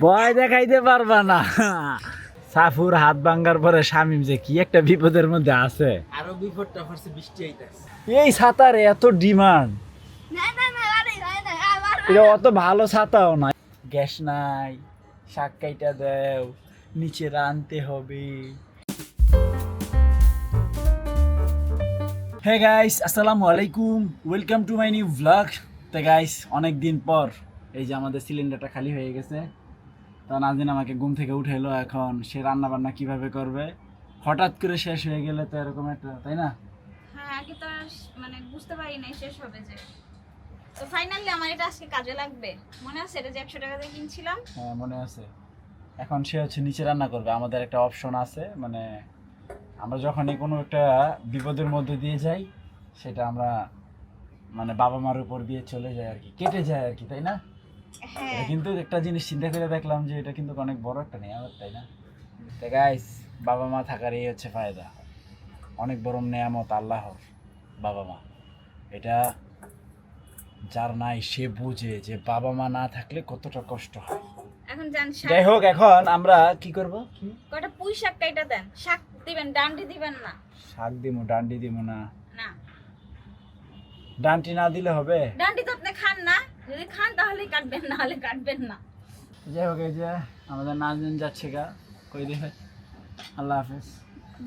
ভয় দেখাইতে পারবা না। সাফুর হাত ভাঙ্গার পরে শামিম যে কি একটা বিপদের মধ্যে আছে। আরো বিপদটা পড়ছে, বৃষ্টি আইতাছে। এই ছাতার এত ডিমান্ড, এটা অত ভালো ছাতাও না। গ্যাস নাই, শাক কাইটা দেও, নিচে রানতে হবে। হে গাইস, আসসালামু আলাইকুম, welcome to my new vlog. তো গাইস, অনেক দিন পর এই যে আমাদের সিলিন্ডারটা খালি হয়ে গেছে। তো নাজনীন আমাকে ঘুম থেকে উঠাইলো, এখন সে রান্না বান্না কিভাবে করবে। হঠাৎ করে শেষ হয়ে গেলে তো এরকম একটা, তাই না? হ্যাঁ, আগে তো আর মানে বুঝতে পারি নাই শেষ হবে যে। তো ফাইনালি আমার এটা আজকে কাজে লাগবে। মনে আছে এটা যে 100 টাকা দিয়ে কিনছিলাম? হ্যাঁ, মনে আছে। এখন সে হচ্ছে নিচে রান্না করবে। আমাদের একটা অপশন আছে, মানে আমরা যখনই কোনো একটা বিপদের মধ্যে দিয়ে যাই, সেটা আমরা মানে বাবা মার উপর দিয়ে চলে যায় আর কি, কেটে যায় আর কি, তাই না? হ্যাঁ। এটা কিন্তু একটা জিনিস চিন্তা করে দেখলাম যে এটা কিন্তু অনেক বড় একটা নিয়ামত, তাই না? তো গাইস, বাবা মা থাকার এই হচ্ছে ফায়দা। অনেক বড় নিয়ামত আল্লাহর বাবা মা। এটা যার নাই সে বুঝে যে বাবা মা না থাকলে কতটা কষ্ট হয়। এখন জান যাই হোক, এখন আমরা কি করব? কয়টা পুঁই শাক কাইটা দেন। শাক দিবেন, ডান্ডি দিবেন না। শাক দিমু, ডান্ডি দিমু না? না, ডান্টি না দিলে হবে? ডান্ডি তো আপনি খান না। যদি খান তাহলেই কাটবেন, না হলে কাটবেন না। যাই হোক, এই যে আমাদের নাজনীন যাচ্ছে গা, কই দেখে। আল্লাহ হাফেজ।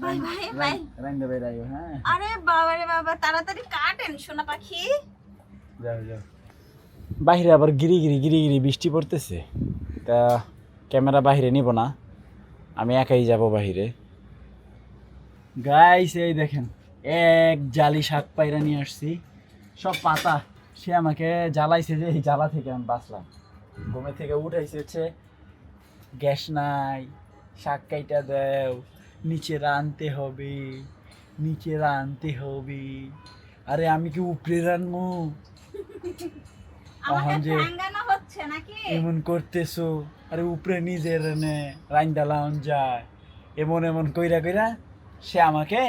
Bye bye bye. রাইন্দা বেরাইও। হ্যাঁ, আরে বাবা রে বাবা, তাড়াতাড়ি কাটেন সোনা পাখি। যাও যাও। বাহিরে আবার গিরি গিরি গিরি গিরি বৃষ্টি পড়তেছে। তা ক্যামেরা বাহিরে নিব না, আমি একাই যাব বাহিরে। গাইস, এই দেখেন, এক জালি শাক পায়রা নিয়ে আসছি, সব পাতা। সে আমাকে জ্বালাইছে, যে এই জ্বালা থেকে আমি বাঁচলাম। ঘুমে থেকে উঠাইছে হচ্ছে গ্যাস নাই, শাক কাইটা দেও, নিচে রানতে হবে, নিচে রানতে হবে। আরে আমি কি উপরে রানবো? আমাকে এখন যে ভাঙানো হচ্ছে নাকি? এমন করতেছো, আরে উপরে নিজের নে রাইন্দা লাউন যায়, এমন এমন কইরা কইরা সে আমাকে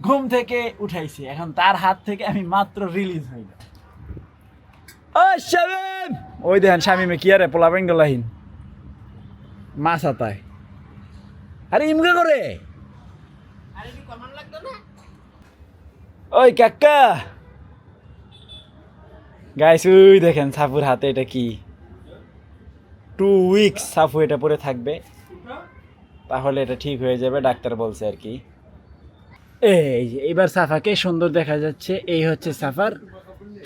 ঘুম থেকে উঠাইছে। এখন তার হাত থেকে আমি মাত্র রিলিজ হইল। ও শামিম, ওই দেখেন শামিমে কি আরে পোলা বেঙ্গলাহীন মাছ আতায়। আরে ইমকে করে, আরে কি কমান লাগতো না? ওই কাকা। গাইস, ওই দেখেন সাফুর হাতে এটা কি, 2 উইকস সাফু এটা পরে থাকবে, তাহলে এটা ঠিক হয়ে যাবে, ডাক্তার বলছে আর কি। এই যে এবার সাফাকে সুন্দর দেখা যাচ্ছে। এই হচ্ছে সাফার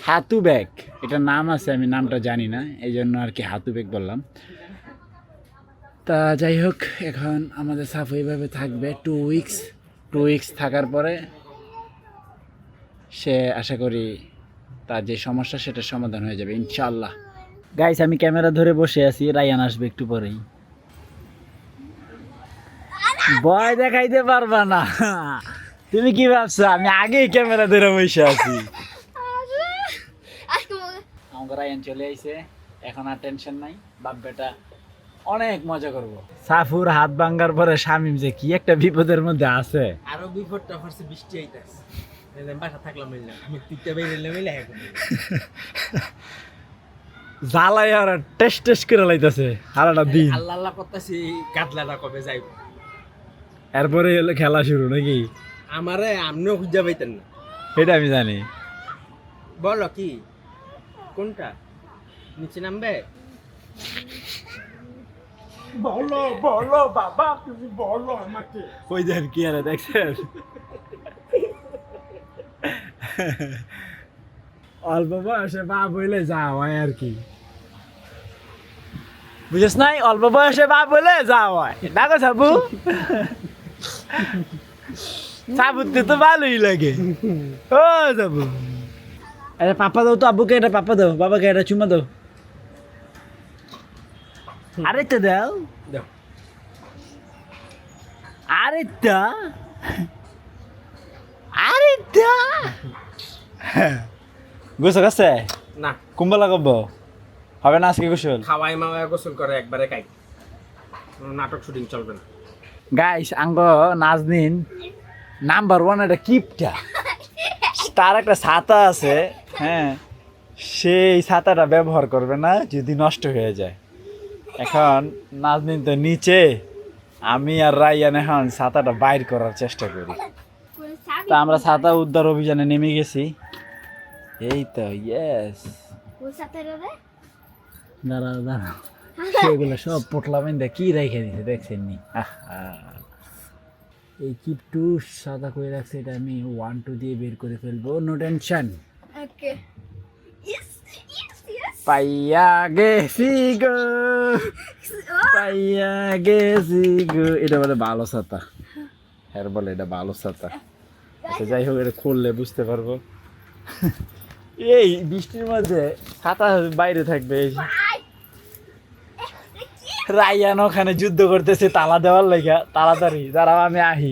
হাতু ব্যাগ, এটা নাম আছে, আমি নামটা জানি না, এই জন্য আর কি হাতু ব্যাগ বললাম। তা যাই হোক, এখন আমাদের সাফু এইভাবে থাকবে 2 উইকস থাকার পরে সে আশা করি তার যে সমস্যা সেটার সমাধান হয়ে যাবে ইনশাআল্লাহ। গাইস, আমি ক্যামেরা ধরে বসে আছি, রায়ান আসবে একটু পরেই। ভয় দেখাইতে পারবা না। তুমি কি ভাবছো আমি আগেই ক্যামেরা ধরে বসে আছি? আমার রায়ান চলে আইছে, এখন আর টেনশন নাই, বাপ বেটা অনেক মজা করব। সাফুর হাত ভাঙ্গার পরে শামিম যে কি একটা বিপদের মধ্যে আছে। আরো বিপদটা পড়ছে, বৃষ্টি আইতাছে। এই বাসা থাকলাম মিললাম, আমি তিনটা বেরিয়ে মিলে এখন জ্বালাই আর টেস্ট করে লাইতেছে সারাটা দিন। আল্লাহ আল্লাহ করতেছি, কাতলাটা কবে যাইব। এরপরে হলো খেলা শুরু নাকি? আমারে আপনিও খুঁজে পাইতেন না। এটা আমি জানি। বলো কি কোনটা নিচে নামবে? বলো বলো বাবা, তুমি বলো আমাকে। ওই দেন কি আরে দেখছেন, অল্প বয়সে বাপ হইলে যা হয় আর কি, বুঝিস নাই? অল্প বয়সে বাপ হইলে যা হয়, দেখো সাবু। সাবুতে তো ভালোই লাগে। ও সাবু, আরে পাপা দাও তো, আব্বুকে এটা পাপা দাও, বাবাকে এটা চুমা দাও। আরেকটা দাও, দাও। আরেকটা, আরেকটা। গোসল আছে না, কুম্বলা কব হবে না আজকে গোসল? খাওয়াই মাওয়াই গোসল করে একবারে খাই, নাটক শুটিং চলবে না। গাইস, আঙ্গ নাজনীন নাম্বার 1 এটা কিপটা, তার একটা ছাতা আছে, হ্যাঁ, সেই ছাতাটা ব্যবহার করবে না যদি নষ্ট হয়ে যায়। এখন নাজনীন তো নিচে, আমি আর রাইয়ান এখন ছাতাটা বাইর করার চেষ্টা করি। তা আমরা ছাতা উদ্ধার অভিযানে নেমে গেছি। এই তো ইয়েস, দাঁড়াও দাঁড়াও, সেগুলো সব পোটলা বাইন্দা কি রেখে দিছে দেখছেন নি? এই কিপটু সাদা করে রাখছে, এটা আমি 1 2 দিয়ে বের করে ফেলবো, no tension. Okay yes yes yes পাইয়া গেছি গো, পাইয়া গেছি গো। এটা বলে ভালো ছাতা, হ্যাঁ বলে এটা ভালো ছাতা। আচ্ছা যাই হোক, এটা খুললে বুঝতে পারবো। এই বৃষ্টির মধ্যে ছাতা বাইরে থাকবে। রাইয়ান ওখানে যুদ্ধ করতেছে তালা দেওয়ার লাইগা, তাড়াতাড়ি দাঁড়াও আমি আহি,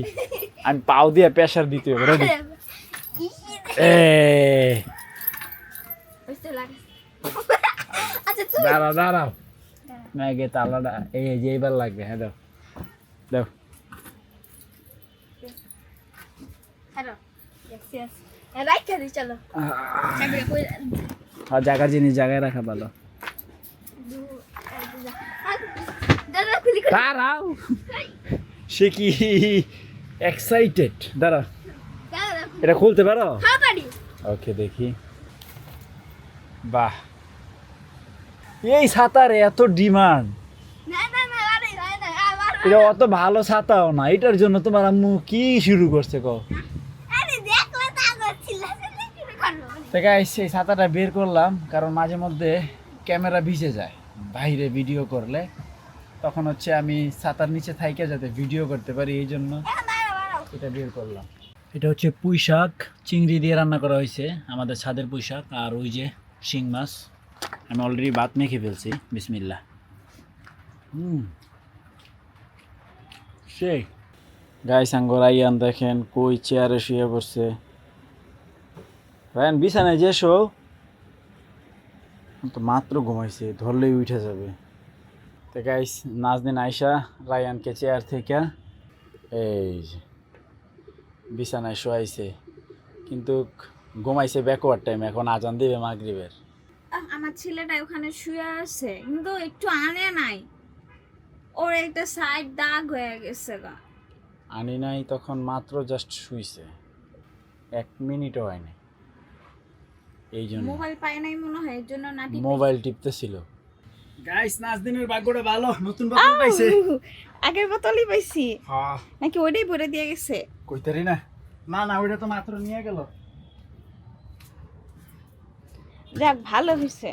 আমি পাও দিয়ে প্রেসার দিতে হবে। রেডি? দাঁড়াও দাঁড়াও, ম্যাগে তালাটা এই যে এইবার লাগবে। হ্যাঁ দাও দাও। হ্যালো ইয়েস ইয়েস রাইট করে চলো চাবিটা কই আর জায়গার জিনিস জায়গায় রাখা ভালো। দাদা খুলি দাঁড়াও, সে কি এক্সাইটেড। দাঁড়াও, দাদা এটা খুলতে পারো? হ্যাঁ পারি ওকে দেখি। বাহ, এই ছাতার এত ডিমান্ড। না না না আরে না আবার এটা অত ভালো ছাতাও না, এটার জন্য তোমার আম্মু কি শুরু করছে কও? আরে দেখলে তা করছিল সেটা কি করব তো গাইস, এই ছাতাটা বের করলাম কারণ মাঝে মধ্যে ক্যামেরা ভিজে যায় বাইরে ভিডিও করলে, তখন হচ্ছে আমি ছাতার নিচে থাইকে যাতে ভিডিও করতে পারি, এই জন্য এটা বের করলাম। এটা হচ্ছে পুঁই শাক চিংড়ি দিয়ে রান্না করা হয়েছে, আমাদের ছাদের পুঁই শাক। আর ওই যে শিং মাছ, আমি অলরেডি ভাত মেখে ফেলছি। বিসমিল্লাহ। সেই গাইস, আঙ্গ রাইয়ান দেখেন কই চেয়ারে শুয়ে পড়ছে। রায়ান বিছানায় যে শো, তো মাত্র ঘুমাইছে, ধরলেই উঠে যাবে। তো গাইস, নাজনীন আয়শা রায়ানকে চেয়ার থেকে এই যে বিছানায় শোয়াইছে, কিন্তু ঘুমাইছে ব্যাকওয়ার্ড টাইম। এখন আজান দিবে মাগরিবের। আমার ছেলেটা ওখানে শুয়ে আছে কিন্তু একটু আনে নাই, ওর একটা সাইড দাগ হয়ে গেছে গা। আনি নাই, তখন মাত্র জাস্ট শুইছে, 1 মিনিটও হয়নি। এই জন্য মোবাইল পায় নাই মনে হয়, এর জন্য নাটি মোবাইল টিপতেছিল। গাইস, নাজদিনের ভাগ্যটা ভালো, নতুন বোতল পাইছে। আগের বোতলই পাইছি হ্যাঁ, নাকি ওইটাই ভরে দিয়ে গেছে? কইতারি না, না না ওইটা তো মাত্র নিয়ে গেল। যাক ভালো হয়েছে,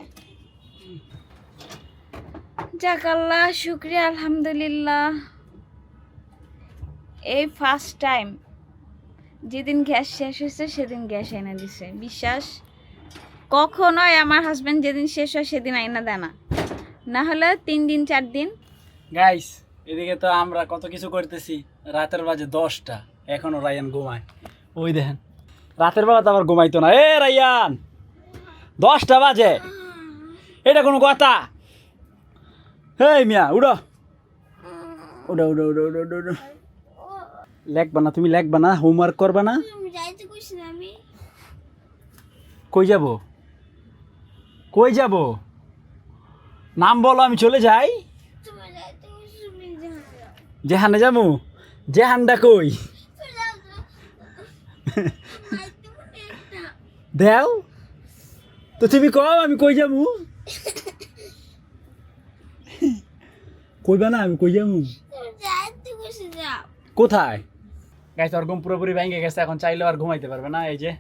যাক আল্লাহ শুক্রিয়া আলহামদুলিল্লাহ। এই ফার্স্ট টাইম যেদিন গ্যাস শেষ হয়েছে সেদিন গ্যাস এনে দিছে। বিশ্বাস কখনোই আমার হাজবেন্ড যেদিন শেষ হয় সেদিন আইনা দেয় না, না হলে 3 দিন 4 দিন। গাইস, এদিকে তো আমরা কত কিছু করতেছি, রাতের বাজে 10টা, এখনো রায়ান ঘুমায়। ওই দেখেন, রাতের বেলা তো আবার ঘুমাইতো না। এ রায়ান, 10টা বাজে, এটা কোনো কথা? হেই মিয়া, উড়ো উড়ো উড়ো উড়ো উড়ো উড়ো উড়ো। লেখবা না তুমি, লেখবা না, হোমওয়ার্ক করবা না? কই যাব, কই যাব? নাম বলো, আমি চলে যাই। জেহানে যাবো? জেহানটা কই? দেও তো, তুমি কও আমি কই যাবো। কইবা না আমি কই যাবো? কোথায়? গাইস, ওর ঘুম পুরোপুরি ভেঙে গেছে, এখন চাইলেও আর ঘুমাইতে পারবে না। এই যে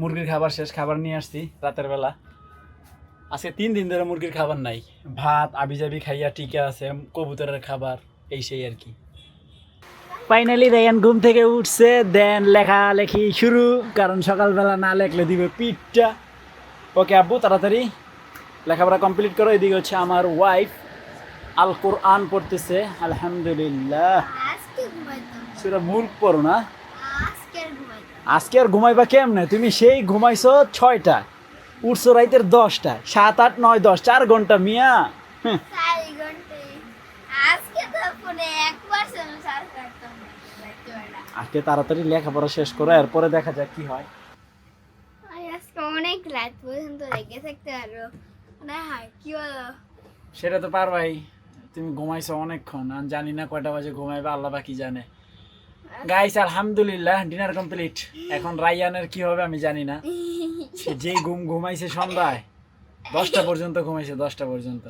মুরগির খাবার শেষ, খাবার নিয়ে আসছি রাতের বেলা। আজকে 3 দিন ধরে মুরগির খাবার নাই, ভাত আবিজাবি খাইয়া টিকা আছে, কবুতরের খাবার, এই সেই আর কি। ফাইনালি রায়ান ঘুম থেকে উঠছে, দেন লেখালেখি শুরু, কারণ সকালবেলা না লেখলে দিবে পিঠটা। ওকে আব্বু, তাড়াতাড়ি লেখাপড়া কমপ্লিট করো। এদিকে হচ্ছে আমার ওয়াইফ আল কোরআন পড়তেছে, আলহামদুলিল্লাহ। সেটা মুল্ক পড়ো না, আজকে আর ঘুমাইবা কেমনে? তুমি সেই ঘুমাইছো 6টা, উঠছো রাইতের 10টা, 7 8 9 10, 4 ঘন্টা মিয়া। আজকে তাড়াতাড়ি লেখাপড়া শেষ করো, এরপরে দেখা যাক কি হয়। অনেক রাত পর্যন্ত লেগে থাকতে পারবো না, হয় কি বলো? সেটা তো পারবাই, তুমি ঘুমাইছো অনেকক্ষণ আমি জানি না কয়টা বাজে ঘুমাইবে আল্লাহ বাকি জানে গাইস আলহামদুলিল্লাহ ডিনার কমপ্লিট এখন রায়ানের কি হবে আমি জানি না সে যেই ঘুমাইছে সন্ধ্যায় 10টা পর্যন্ত ঘুমাইছে 10টা পর্যন্ত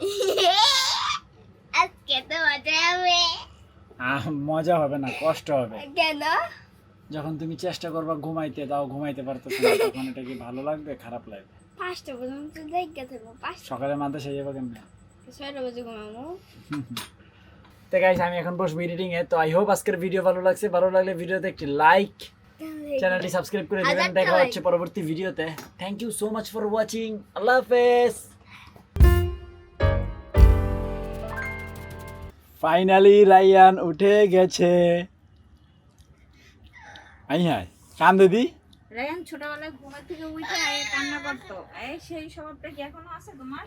আজকে তো মজা হবে। মজা হবে না কষ্ট হবে কেন? যখন তুমি চেষ্টা করবা ঘুমাইতে তাও ঘুমাইতে পারতেছ না তখন এটা কি ভালো লাগবে খারাপ লাগবে 5টা পর্যন্ত দেখতে থাকবো। 5টা সকালে মাদ্রাসায় যাবো কেমনে 6টা বাজে ঘুমাবো। তো গাইস আমি এখন বসবো এডিটিং এ তো আই হোপ আজকের ভিডিও ভালো লাগছে ভালো লাগলে ভিডিওতে একটি লাইক চ্যানেলটি সাবস্ক্রাইব করে দিবেন দেখা হচ্ছে পরবর্তী ভিডিওতে thank you so much for watching আল্লাহ হাফেজ ফাইনালি রায়ান উঠে গেছে আই হাই কান দিদি রায়ান ছোটবেলায় ঘুমের থেকে উঠে কান্না করতো, এই সেই স্বভাবটা কি এখনো আছে তোমার?